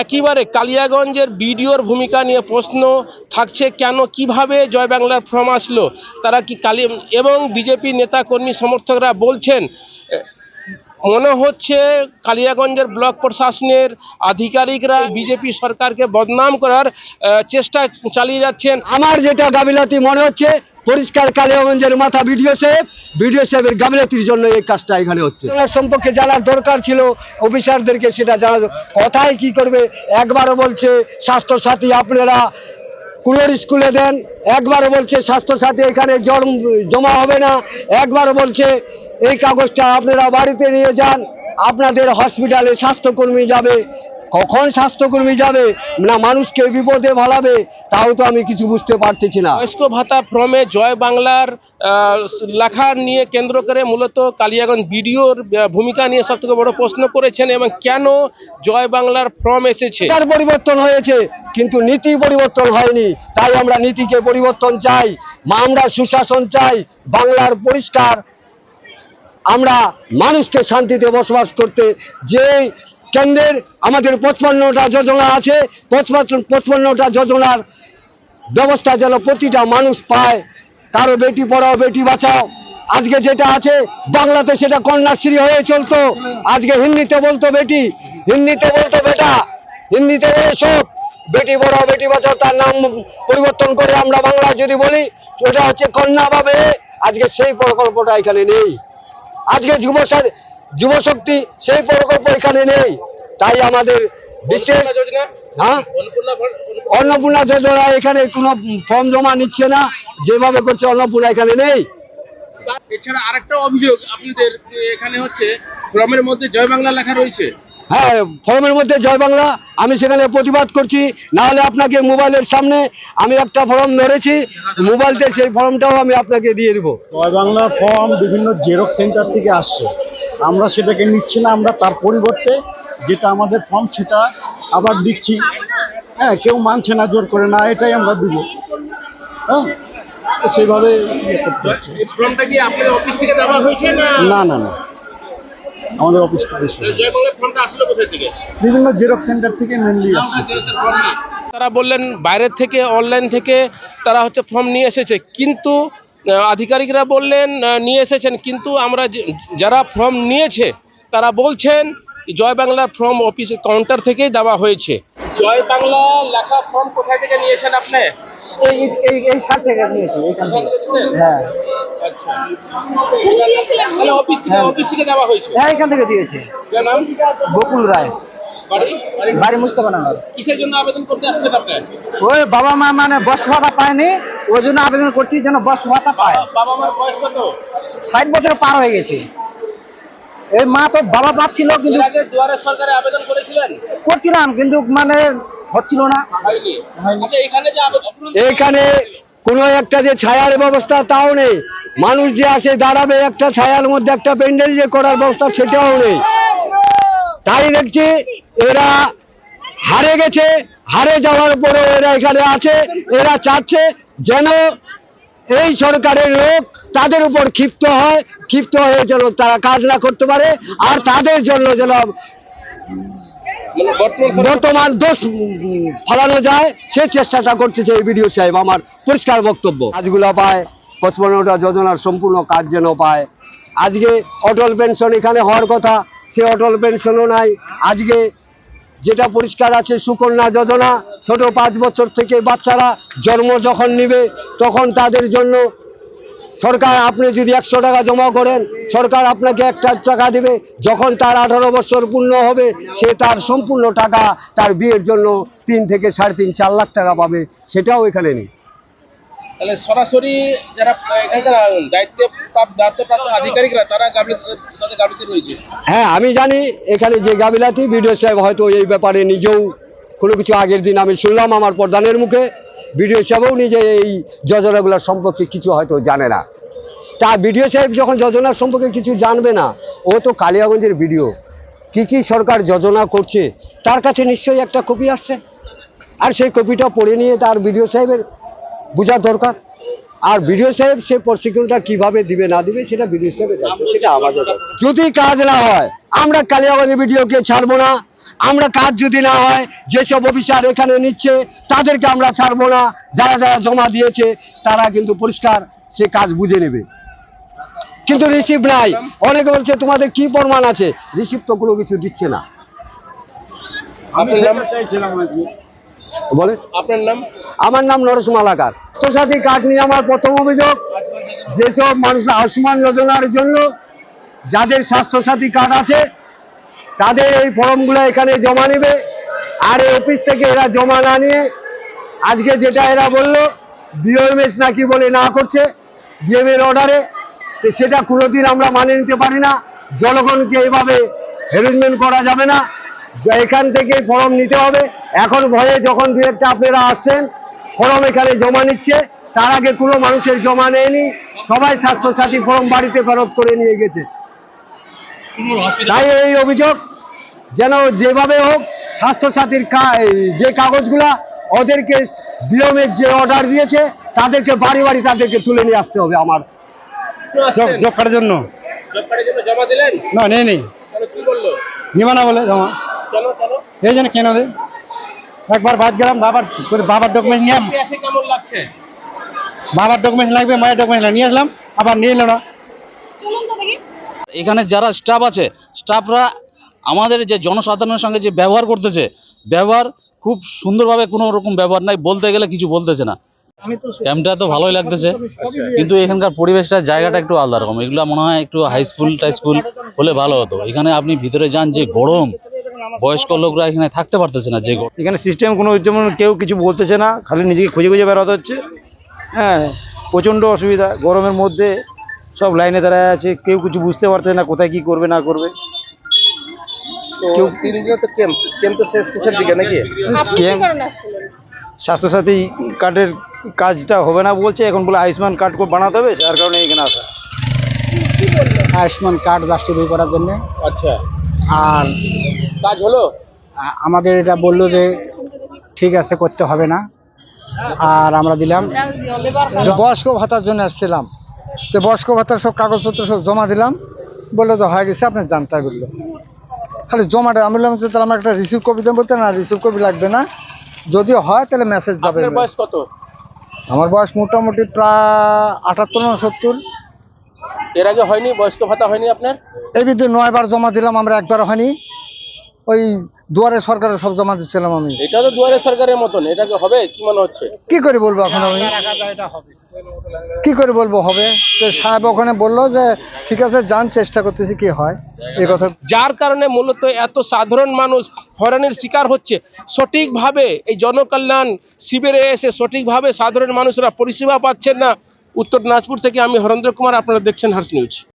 একেবারে কালিয়াগঞ্জের বিডিওর ভূমিকা নিয়ে প্রশ্ন থাকছে, কেন কিভাবে জয় বাংলার ফর্ম আসলো, তারা কি এবং বিজেপি নেতা কর্মী সমর্থকরা বলছেন মনে হচ্ছে কালিয়াগঞ্জের ব্লক প্রশাসনের আধিকারিকরা বিজেপি সরকারকে বদনাম করার চেষ্টা চালিয়ে যাচ্ছেন। আমার যেটা গাফিলতি মনে হচ্ছে, পরিষ্কার কালিয়াগঞ্জের মাথা বিডিও সাহেবের গাফিলতির জন্য এই কাজটা এখানে হচ্ছে। সম্পর্কে জানার দরকার ছিল অফিসারদেরকে, সেটা জানা কথাই কি করবে। একবারও বলছে স্বাস্থ্য সাথী আপনারা কুলোর স্কুলে দেন, একবারও বলছে স্বাস্থ্য সাথী এখানে জমা হবে না, একবারও বলছে এই কাগজটা আপনারা বাড়িতে নিয়ে যান, আপনাদের হসপিটালে স্বাস্থ্যকর্মী যাবে। কখন স্বাস্থ্যকর্মী যাবে না মানুষকে বিপদে ফেলাবে, তাও তো আমি কিছু বুঝতে পারতেছি না। বয়স্ক ভাতা ফর্মে জয় বাংলার লেখা নিয়ে কেন্দ্র করে মূলত কালিয়াগঞ্জ বিডিওর ভূমিকা নিয়ে সবথেকে বড় প্রশ্ন করেছেন, এবং কেন জয় বাংলার ফর্ম এসেছে। তার পরিবর্তন হয়েছে কিন্তু নীতি পরিবর্তন হয়নি, তাই আমরা নীতিকে পরিবর্তন চাই, আমরা সুশাসন চাই, বাংলার পরিষ্কার, আমরা মানুষকে শান্তিতে বসবাস করতে। যে কেন্দ্রের আমাদের 55টা যোজনা আছে, 55টা যোজনার ব্যবস্থা যেন প্রতিটা মানুষ পায়। কারো বেটি পড়াও বেটি বাঁচাও, আজকে যেটা আছে বাংলাতে সেটা কন্যাশ্রী হয়ে চলতো, আজকে হিন্দিতে বলতো বেটি, হিন্দিতে বলতো বেটা, হিন্দিতে সব বেটি পড়াও বেটি বাঁচাও, তার নাম পরিবর্তন করে আমরা বাংলা যদি বলি ওটা হচ্ছে কন্যা বা মেয়ে। আজকে সেই প্রকল্পটা এখানে নেই, আজকে যুবশক্তি সেই প্রকল্প এখানে নেই। তাই আমাদের বিশেষ অন্নপূর্ণা যোজনা এখানে কোনো ফর্ম জমা নিচ্ছে না, যেভাবে করছে অন্নপূর্ণা এখানে নেই। এছাড়া আরেকটা অভিযোগ আপনাদের এখানে হচ্ছে ফর্মের মধ্যে জয় বাংলা লেখা রয়েছে। হ্যাঁ, ফর্মের মধ্যে জয় বাংলা, আমি সেখানে প্রতিবাদ করছি। না হলে আপনাকে মোবাইলের সামনে আমি একটা ফর্ম ধরেছি, মোবাইলতে সেই ফর্মটাও আমি আপনাকে দিয়ে দেবো। জয় বাংলার ফর্ম বিভিন্ন জেরক্স সেন্টার থেকে আসছে, আমরা সেটাকে নিচ্ছি না, আমরা তার পরিবর্তে যেটা আমাদের ফর্ম সেটা আবার দিচ্ছি। হ্যাঁ, কেউ মানছে না, জোর করে না, এটাই আমরা দিব। হ্যাঁ, সেইভাবে করতে হচ্ছে। ফর্মটা কি আপনাদের অফিস থেকে দেওয়া হয়েছে না? না না না, আমাদের অফিস থেকে জয় বাংলার ফর্মটা আসলো কোথা থেকে? বিভিন্ন জেরক্স সেন্টার থেকে মেনলি আসছে। তারা বললেন বাইরের থেকে অনলাইন থেকে তারা হচ্ছে ফর্ম নিয়ে এসেছে, কিন্তু আধিকারিকরা বললেন নিয়ে এসেছেন, কিন্তু আমরা যারা ফর্ম নিয়েছে তারা বলছেন জয় বাংলার ফর্ম অফিস কাউন্টার থেকেই দেওয়া হয়েছে। জয় বাংলা লেখা ফর্ম কোথায় থেকে নিয়েছেন আপনি? এই সার থেকে নিয়েছি, এইখান থেকে। হ্যাঁ আচ্ছা, অফিস থেকে দেওয়া হয়েছে। হ্যাঁ, এখান থেকে দিয়েছে। বকুল রায়, বাড়ি মুস্তাফানগর। কিসের জন্য আবেদন করতে আসছেন আপনি? ওই বাবা মা মানে বয়স্ক ভাতা পায়নি, ওই জন্য আবেদন করছি যেন বয়স্ক ভাতা পায়। বাবা মার বয়স কত? 60 বছর পার হয়ে গেছে। এই মা তো বাবা পাচ্ছিল, কিন্তু দুয়ারে সরকারে আবেদন করেছিলেন? করছিলাম কিন্তু মানে হচ্ছিল না। আচ্ছা, এখানে যে এখানে কোনো একটা যে ছায়ার ব্যবস্থা তাও নেই, মানুষ যে আসে দাঁড়াবে একটা ছায়ার মধ্যে একটা প্যান্ডেল যে করার ব্যবস্থা সেটাও নেই। তাই দেখছি এরা হারে গেছে, হারে যাওয়ার পরে এরা এখানে আছে, এরা চাচ্ছে যেন এই সরকারের লোক তাদের উপর ক্ষিপ্ত হয়, ক্ষিপ্ত হয়ে যেন তারা কাজ না করতে পারে, আর তাদের জন্য যেন বর্তমান দোষ ফলানো যায় সে চেষ্টাটা করতেছে এই বিডিও সাহেব। আমার পরিষ্কার বক্তব্য, কাজগুলো পায়, 55টা যোজনার সম্পূর্ণ কাজ যেন পায়। আজকে অটল পেনশন এখানে হওয়ার কথা, সে অটল পেনশনও নাই। আজকে যেটা পরিষ্কার আছে সুকন্যা যোজনা, ছোট 5 বছর থেকে বাচ্চারা জন্ম যখন নিবে তখন তাদের জন্য সরকার, আপনি যদি 100 টাকা জমা করেন সরকার আপনাকে 1 টাকা দেবে, যখন তার 18 বছর পূর্ণ হবে সে তার সম্পূর্ণ টাকা তার বিয়ের জন্য 3 থেকে 3.5 4 লাখ টাকা পাবে, সেটাও এখানে নেই। তাহলে সরাসরি যারা এখানকার দায়িত্বপ্রাপ্ত আধিকারিকরা তারা গাফিলতি রয়েছে। হ্যাঁ, আমি জানি এখানে যে গাফিলতি, বিডিও সাহেব হয়তো এই ব্যাপারে নিজেও কোনো কিছু, আগের দিন আমি শুনলাম আমার প্রধানের মুখে, বিডিও সাহেবও নিজে এই যোজনাগুলোর সম্পর্কে কিছু হয়তো জানে না। তা বিডিও সাহেব যখন যোজনার সম্পর্কে কিছু জানবে না, ও তো কালিয়াগঞ্জের বিডিও, কি সরকার যোজনা করছে তার কাছে নিশ্চয়ই একটা কপি আসছে, আর সেই কপিটা পড়ে নিয়ে তার বিডিও সাহেবের বোঝা দরকার। আর বিডিও সাহেব সে প্রশিক্ষণটা কিভাবে দিবে না দিবে সেটা বিডিও সাহেবের দায়িত্ব, সেটা আমাদের। যদি কাজ না হয় আমরা কালিয়াগঞ্জ বিডিওকে ছাড়বো না, আমরা কাজ যদি না হয়, যেসব অফিসার এখানে নিচ্ছে তাদেরকে আমরা ছাড়বো না, যারা যারা জমা দিয়েছে তারা কিন্তু পরিষ্কার সে কাজ বুঝে নেবে। কিন্তু রিসিভ নাই, অনেকে বলছে তোমাদের কি প্রমাণ আছে, রিসিভ তো কোনো কিছু দিচ্ছে না। আমি সেটা চাইছিলাম আজকে। বলে আপনার নাম? আমার নাম নরেশ মালাকার। স্বাস্থ্যসাথী কার্ড নিয়ে আমার প্রথম অভিযোগ, যেসব মানুষরা আয়ুষ্মান যোজনার জন্য যাদের স্বাস্থ্যসাথী কার্ড আছে তাদের এই ফর্মগুলো এখানে জমা নেবে, আর এই অফিস থেকে এরা জমা না নিয়ে আজকে যেটা এরা বললো ডিওএমএস নাকি বলে না করছে ডিএম এর অর্ডারে, তো সেটা কোনোদিন আমরা মানে নিতে পারি না। জনগণকে এইভাবে হ্যারাসমেন্ট করা যাবে না, এখান থেকে ফর্ম নিতে হবে। এখন ভয়ে যখন দু একটা আপনারা আসছেন ফর্ম এখানে জমা নিচ্ছে, তার আগে কোনো মানুষের জমা নেয়নি, সবাই স্বাস্থ্যসাথী ফর্ম বাড়িতে ফেরত করে নিয়ে গেছে। তাই এই অভিযোগ যেন যেভাবে হোক স্বাস্থ্যসাথীর যে কাগজগুলা ওদেরকে ডিএমের যে অর্ডার দিয়েছে তাদেরকে বাড়ি বাড়ি তাদেরকে তুলে নিয়ে আসতে হবে। আমার জব কার্ডের জন্য জব কার্ডের জন্য জমা দিলেন? না নেই নেই, কেন, কি বললো? নিবা না বলে জমা। কেন কেন? এই জন্য কেন দে, একবার বাদ গেলাম, বাবার ডকুমেন্ট নিয়ে, আপনি এসে কেমন লাগছে? বাবার ডকুমেন্ট লাগবে, মায়ের ডকুমেন্ট নিয়ে আসলাম, আবার নিয়ে এলো না। এখানে যারা স্টাফ আছে, স্টাফরা আমাদের যে জনসাধারণের সঙ্গে যে ব্যবহার করতেছে, ব্যবহার খুব সুন্দরভাবে, কোনো রকম ব্যবহার নাই, বলতে গেলে কিছু বলতেছে না। ক্যাম্পটা তো ভালোই লাগতেছে, কিন্তু এখানকার পরিবেশটা, জায়গাটা একটু আলাদা রকম। এগুলো মনে হয় একটু হাই স্কুল টাই স্কুল হলে ভালো হতো। এখানে আপনি ভিতরে যান, যে গরম, বয়স্ক লোকরা এখানে থাকতে পারতেছে না, যে গরম। এখানে সিস্টেম কোনো যেমন কেউ কিছু বলতেছে না, খালি নিজেকে খুঁজে খুঁজে বেরোতে হচ্ছে। হ্যাঁ, প্রচণ্ড অসুবিধা, গরমের মধ্যে সব লাইনে দাঁড়ায় আছে, কেউ কিছু বুঝতে পারতেছে না কোথায় কি করবে না করবে। তো 3 দিনে তো ক্যাম্প তো শেষের দিকে নাকি? স্বাস্থ্যসাথী কার্ডের কাজটা হবে না বলছে, এখন বলে আয়ুষ্মান কার্ড বানাতে হবে, যার কারণে এখানে আসা। আয়ুষ্মান কার্ড জাস্টিফাই করার জন্য। আচ্ছা, আর কাজ হলো? আমাদের এটা বললো যে ঠিক আছে, করতে হবে না, আর আমরা দিলাম। বয়স্ক ভাতার জন্য আসছিলাম, তো বয়স্ক ভাতার সব কাগজপত্র সব জমা দিলাম, বললো তো হয়ে গেছে, আপনার জানতে বললো। খালি জমাটা আমি বললাম যে তাহলে আমার একটা রিসিভ কপি দেন, বলতে না রিসিভ কপি লাগবে না, যদিও হয় তাহলে মেসেজ যাবে। আপনার বয়স কত? আমার বয়স মোটামুটি প্রায় 78 না 70। এর আগে হয়নি বয়স্ক ভাতা? হয়নি আপনার? এই বিদ্যুৎ 9 বার জমা দিলাম, আমরা একবার হয়নি। ওই দুয়ারে সরকারের সব জমা দিচ্ছিলাম আমি। এটা তো দুয়ারে সরকারের মতন, এটাকে হবে কি মনে হচ্ছে? কি করে বলবো এখন আমি, কি করে বলবো হবে? তো সাহেব ওখানে বললো যে ঠিক আছে যান, চেষ্টা করতেছি কি হয় এই কথা। যার কারণে মূলত এত সাধারণ মানুষ হয়রানির শিকার হচ্ছে। সঠিকভাবে এই জনকল্যাণ শিবিরে এসে সঠিকভাবে সাধারণ মানুষরা পরিষেবা পাচ্ছেন না। উত্তর দিনাজপুর থেকে আমি হরেন্দ্র কুমার, আপনারা দেখছেন হার্স নিউজ।